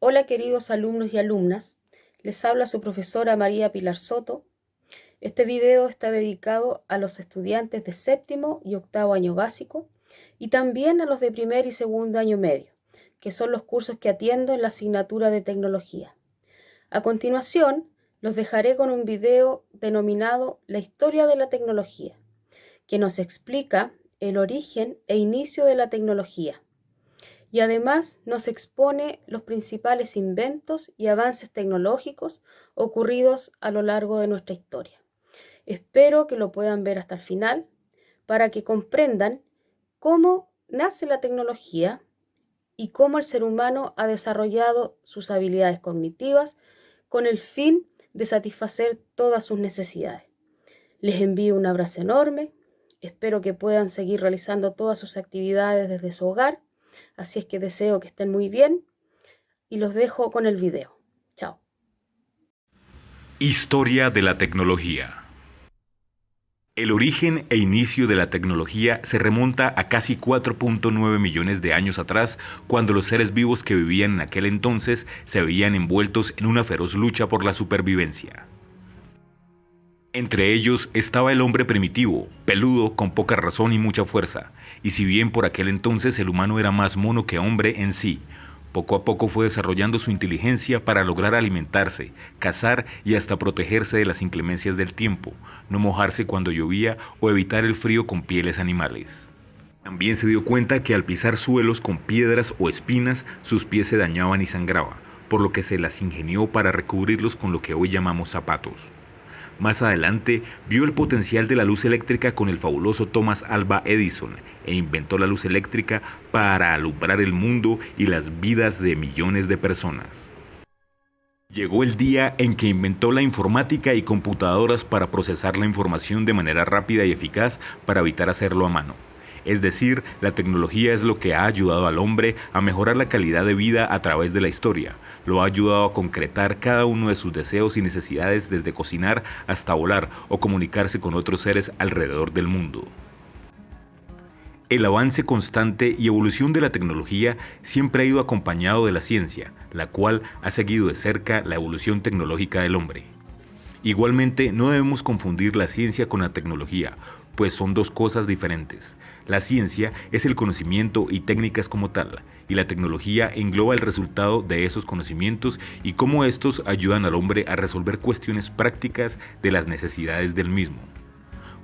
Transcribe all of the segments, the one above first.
Hola queridos alumnos y alumnas, les habla su profesora María Pilar Soto. Este video está dedicado a los estudiantes de séptimo y octavo año básico y también a los de primer y segundo año medio, que son los cursos que atiendo en la asignatura de tecnología. A continuación, los dejaré con un video denominado La historia de la tecnología, que nos explica el origen e inicio de la tecnología. Y además nos expone los principales inventos y avances tecnológicos ocurridos a lo largo de nuestra historia. Espero que lo puedan ver hasta el final para que comprendan cómo nace la tecnología y cómo el ser humano ha desarrollado sus habilidades cognitivas con el fin de satisfacer todas sus necesidades. Les envío un abrazo enorme, espero que puedan seguir realizando todas sus actividades desde su hogar. Así es que deseo que estén muy bien y los dejo con el video. Chao. Historia de la tecnología. El origen e inicio de la tecnología se remonta a casi 4.9 millones de años atrás, cuando los seres vivos que vivían en aquel entonces se veían envueltos en una feroz lucha por la supervivencia. Entre ellos estaba el hombre primitivo, peludo, con poca razón y mucha fuerza, y si bien por aquel entonces el humano era más mono que hombre en sí, poco a poco fue desarrollando su inteligencia para lograr alimentarse, cazar y hasta protegerse de las inclemencias del tiempo, no mojarse cuando llovía o evitar el frío con pieles animales. También se dio cuenta que al pisar suelos con piedras o espinas, sus pies se dañaban y sangraba, por lo que se las ingenió para recubrirlos con lo que hoy llamamos zapatos. Más adelante, vio el potencial de la luz eléctrica con el fabuloso Thomas Alva Edison e inventó la luz eléctrica para alumbrar el mundo y las vidas de millones de personas. Llegó el día en que inventó la informática y computadoras para procesar la información de manera rápida y eficaz para evitar hacerlo a mano. Es decir, la tecnología es lo que ha ayudado al hombre a mejorar la calidad de vida a través de la historia. Lo ha ayudado a concretar cada uno de sus deseos y necesidades, desde cocinar hasta volar o comunicarse con otros seres alrededor del mundo. El avance constante y evolución de la tecnología siempre ha ido acompañado de la ciencia, la cual ha seguido de cerca la evolución tecnológica del hombre. Igualmente, no debemos confundir la ciencia con la tecnología, pues son dos cosas diferentes. La ciencia es el conocimiento y técnicas como tal, y la tecnología engloba el resultado de esos conocimientos y cómo estos ayudan al hombre a resolver cuestiones prácticas de las necesidades del mismo.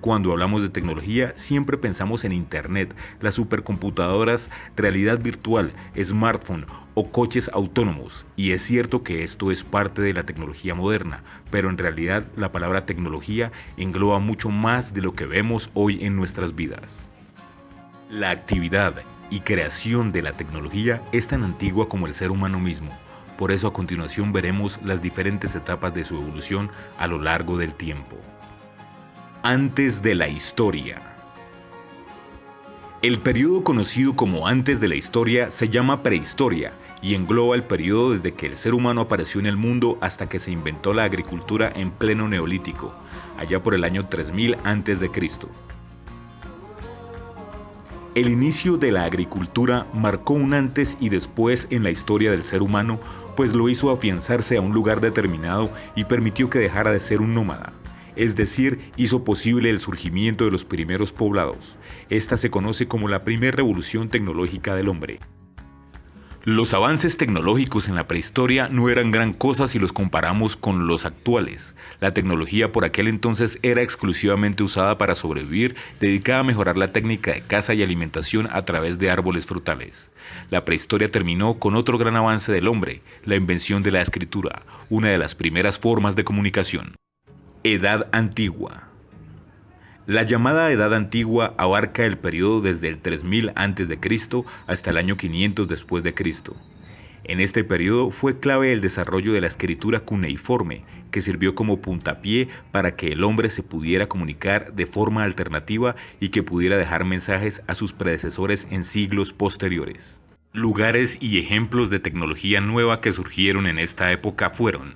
Cuando hablamos de tecnología, siempre pensamos en Internet, las supercomputadoras, realidad virtual, smartphone o coches autónomos. Y es cierto que esto es parte de la tecnología moderna, pero en realidad la palabra tecnología engloba mucho más de lo que vemos hoy en nuestras vidas. La actividad y creación de la tecnología es tan antigua como el ser humano mismo. Por eso a continuación veremos las diferentes etapas de su evolución a lo largo del tiempo. Antes de la historia. El periodo conocido como antes de la historia se llama prehistoria y engloba el periodo desde que el ser humano apareció en el mundo hasta que se inventó la agricultura en pleno neolítico, allá por el año 3000 a.C. El inicio de la agricultura marcó un antes y después en la historia del ser humano, pues lo hizo afianzarse a un lugar determinado y permitió que dejara de ser un nómada. Es decir, hizo posible el surgimiento de los primeros poblados. Esta se conoce como la primera revolución tecnológica del hombre. Los avances tecnológicos en la prehistoria no eran gran cosa si los comparamos con los actuales. La tecnología por aquel entonces era exclusivamente usada para sobrevivir, dedicada a mejorar la técnica de caza y alimentación a través de árboles frutales. La prehistoria terminó con otro gran avance del hombre, la invención de la escritura, una de las primeras formas de comunicación. Edad Antigua. La llamada Edad Antigua abarca el periodo desde el 3000 a.C. hasta el año 500 después de Cristo. En este periodo fue clave el desarrollo de la escritura cuneiforme, que sirvió como puntapié para que el hombre se pudiera comunicar de forma alternativa y que pudiera dejar mensajes a sus predecesores en siglos posteriores. Lugares y ejemplos de tecnología nueva que surgieron en esta época fueron: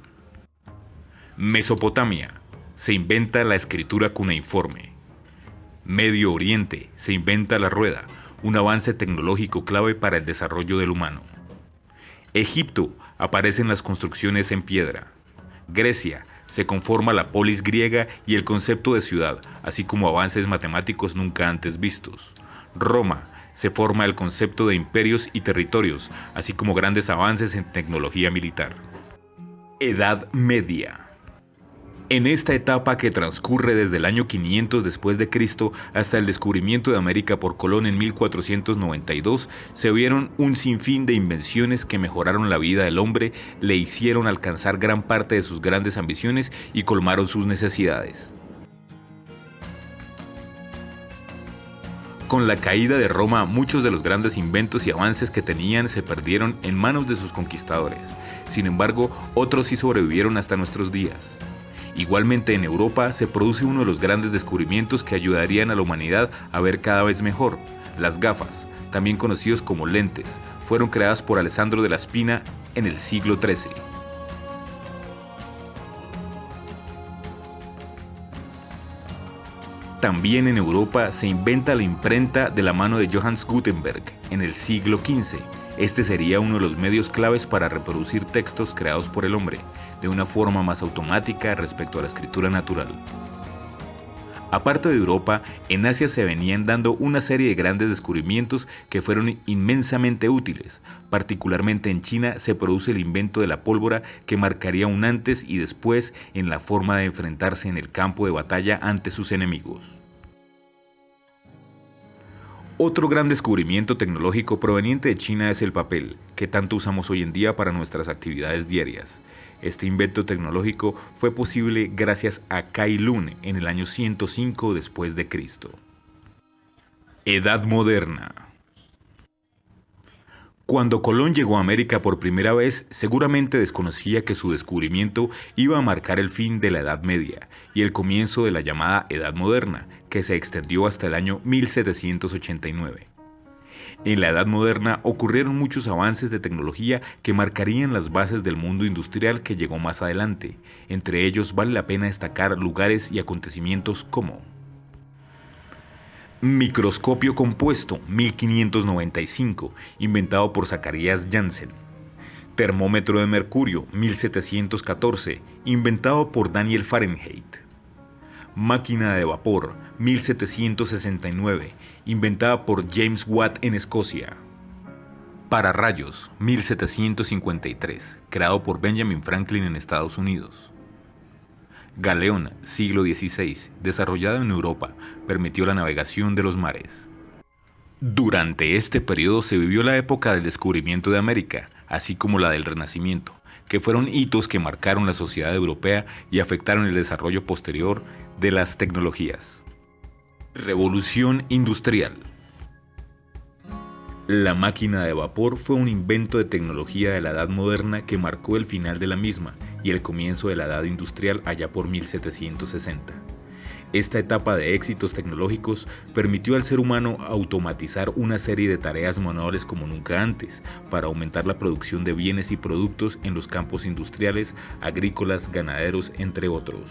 Mesopotamia. Se inventa la escritura cuneiforme. Medio Oriente. Se inventa la rueda, un avance tecnológico clave para el desarrollo del humano. Egipto, aparecen las construcciones en piedra. Grecia, se conforma la polis griega y el concepto de ciudad, así como avances matemáticos nunca antes vistos. Roma, se forma el concepto de imperios y territorios, así como grandes avances en tecnología militar. Edad Media. En esta etapa que transcurre desde el año 500 después de Cristo hasta el descubrimiento de América por Colón en 1492, se vieron un sinfín de invenciones que mejoraron la vida del hombre, le hicieron alcanzar gran parte de sus grandes ambiciones y colmaron sus necesidades. Con la caída de Roma, muchos de los grandes inventos y avances que tenían se perdieron en manos de sus conquistadores. Sin embargo, otros sí sobrevivieron hasta nuestros días. Igualmente en Europa se produce uno de los grandes descubrimientos que ayudarían a la humanidad a ver cada vez mejor. Las gafas, también conocidos como lentes, fueron creadas por Alessandro della Spina en el siglo XIII. También en Europa se inventa la imprenta de la mano de Johannes Gutenberg en el siglo XV. Este sería uno de los medios claves para reproducir textos creados por el hombre, de una forma más automática respecto a la escritura natural. Aparte de Europa, en Asia se venían dando una serie de grandes descubrimientos que fueron inmensamente útiles. Particularmente en China se produce el invento de la pólvora que marcaría un antes y después en la forma de enfrentarse en el campo de batalla ante sus enemigos. Otro gran descubrimiento tecnológico proveniente de China es el papel, que tanto usamos hoy en día para nuestras actividades diarias. Este invento tecnológico fue posible gracias a Cai Lun en el año 105 después de Cristo. Edad Moderna. Cuando Colón llegó a América por primera vez, seguramente desconocía que su descubrimiento iba a marcar el fin de la Edad Media y el comienzo de la llamada Edad Moderna, que se extendió hasta el año 1789. En la Edad Moderna ocurrieron muchos avances de tecnología que marcarían las bases del mundo industrial que llegó más adelante. Entre ellos vale la pena destacar lugares y acontecimientos como microscopio compuesto, 1595, inventado por Zacharias Janssen. Termómetro de mercurio, 1714, inventado por Daniel Fahrenheit. Máquina de vapor, 1769, inventada por James Watt en Escocia. Pararrayos, 1753, creado por Benjamin Franklin en Estados Unidos. Galeón, siglo XVI, desarrollado en Europa, permitió la navegación de los mares. Durante este periodo se vivió la época del descubrimiento de América, así como la del Renacimiento, que fueron hitos que marcaron la sociedad europea y afectaron el desarrollo posterior de las tecnologías. Revolución industrial. La máquina de vapor fue un invento de tecnología de la Edad Moderna que marcó el final de la misma y el comienzo de la Edad Industrial allá por 1760. Esta etapa de éxitos tecnológicos permitió al ser humano automatizar una serie de tareas manuales como nunca antes, para aumentar la producción de bienes y productos en los campos industriales, agrícolas, ganaderos, entre otros.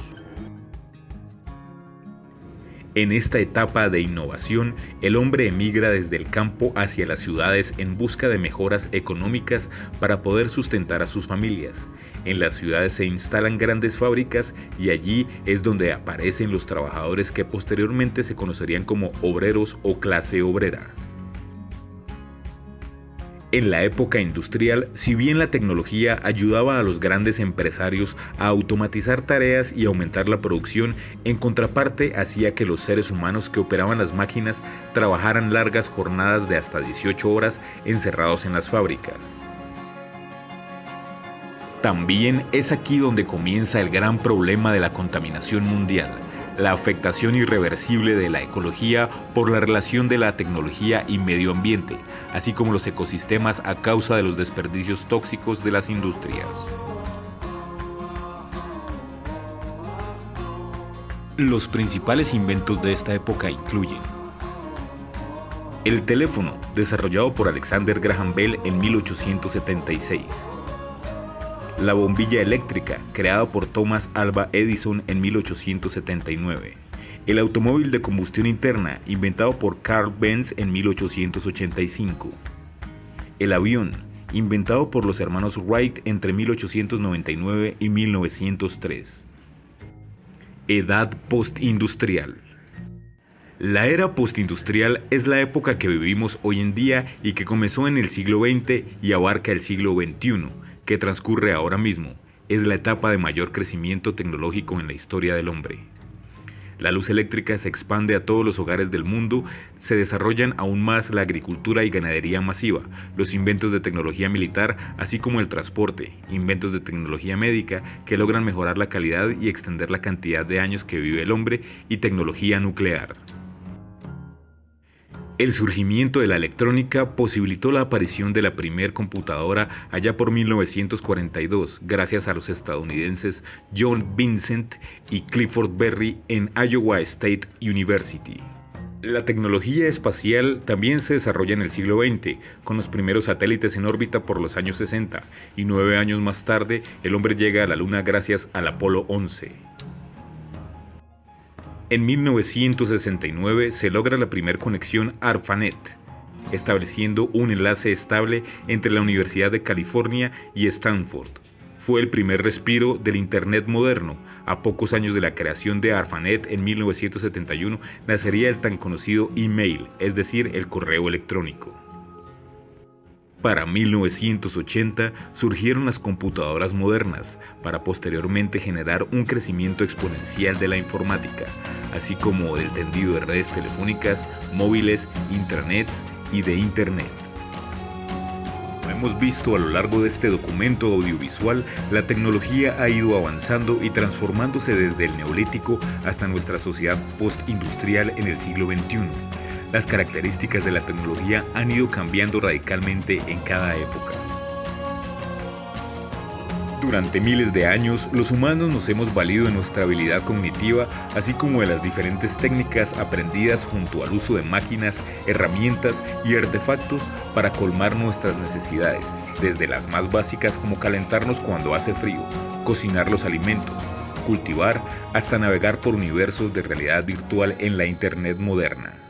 En esta etapa de innovación, el hombre emigra desde el campo hacia las ciudades en busca de mejoras económicas para poder sustentar a sus familias. En las ciudades se instalan grandes fábricas y allí es donde aparecen los trabajadores que posteriormente se conocerían como obreros o clase obrera. En la época industrial, si bien la tecnología ayudaba a los grandes empresarios a automatizar tareas y aumentar la producción, en contraparte hacía que los seres humanos que operaban las máquinas trabajaran largas jornadas de hasta 18 horas encerrados en las fábricas. También es aquí donde comienza el gran problema de la contaminación mundial, la afectación irreversible de la ecología por la relación de la tecnología y medio ambiente, así como los ecosistemas a causa de los desperdicios tóxicos de las industrias. Los principales inventos de esta época incluyen el teléfono, desarrollado por Alexander Graham Bell en 1876. La bombilla eléctrica, creada por Thomas Alva Edison en 1879. El automóvil de combustión interna, inventado por Carl Benz en 1885. El avión, inventado por los hermanos Wright entre 1899 y 1903. Edad postindustrial. La era postindustrial es la época que vivimos hoy en día y que comenzó en el siglo XX y abarca el siglo XXI, que transcurre ahora mismo. Es la etapa de mayor crecimiento tecnológico en la historia del hombre. La luz eléctrica se expande a todos los hogares del mundo, se desarrollan aún más la agricultura y ganadería masiva, los inventos de tecnología militar, así como el transporte, inventos de tecnología médica que logran mejorar la calidad y extender la cantidad de años que vive el hombre, y tecnología nuclear. El surgimiento de la electrónica posibilitó la aparición de la primer computadora allá por 1942, gracias a los estadounidenses John Vincent y Clifford Berry en Iowa State University. La tecnología espacial también se desarrolla en el siglo XX, con los primeros satélites en órbita por los años 60, y 9 años más tarde el hombre llega a la Luna gracias al Apolo 11. En 1969 se logra la primera conexión ARPANET, estableciendo un enlace estable entre la Universidad de California y Stanford. Fue el primer respiro del Internet moderno. A pocos años de la creación de ARPANET, en 1971, nacería el tan conocido email, es decir, el correo electrónico. Para 1980 surgieron las computadoras modernas, para posteriormente generar un crecimiento exponencial de la informática, así como del tendido de redes telefónicas, móviles, intranets y de Internet. Como hemos visto a lo largo de este documento audiovisual, la tecnología ha ido avanzando y transformándose desde el Neolítico hasta nuestra sociedad postindustrial en el siglo XXI. Las características de la tecnología han ido cambiando radicalmente en cada época. Durante miles de años, los humanos nos hemos valido de nuestra habilidad cognitiva, así como de las diferentes técnicas aprendidas junto al uso de máquinas, herramientas y artefactos para colmar nuestras necesidades, desde las más básicas como calentarnos cuando hace frío, cocinar los alimentos, cultivar, hasta navegar por universos de realidad virtual en la Internet moderna.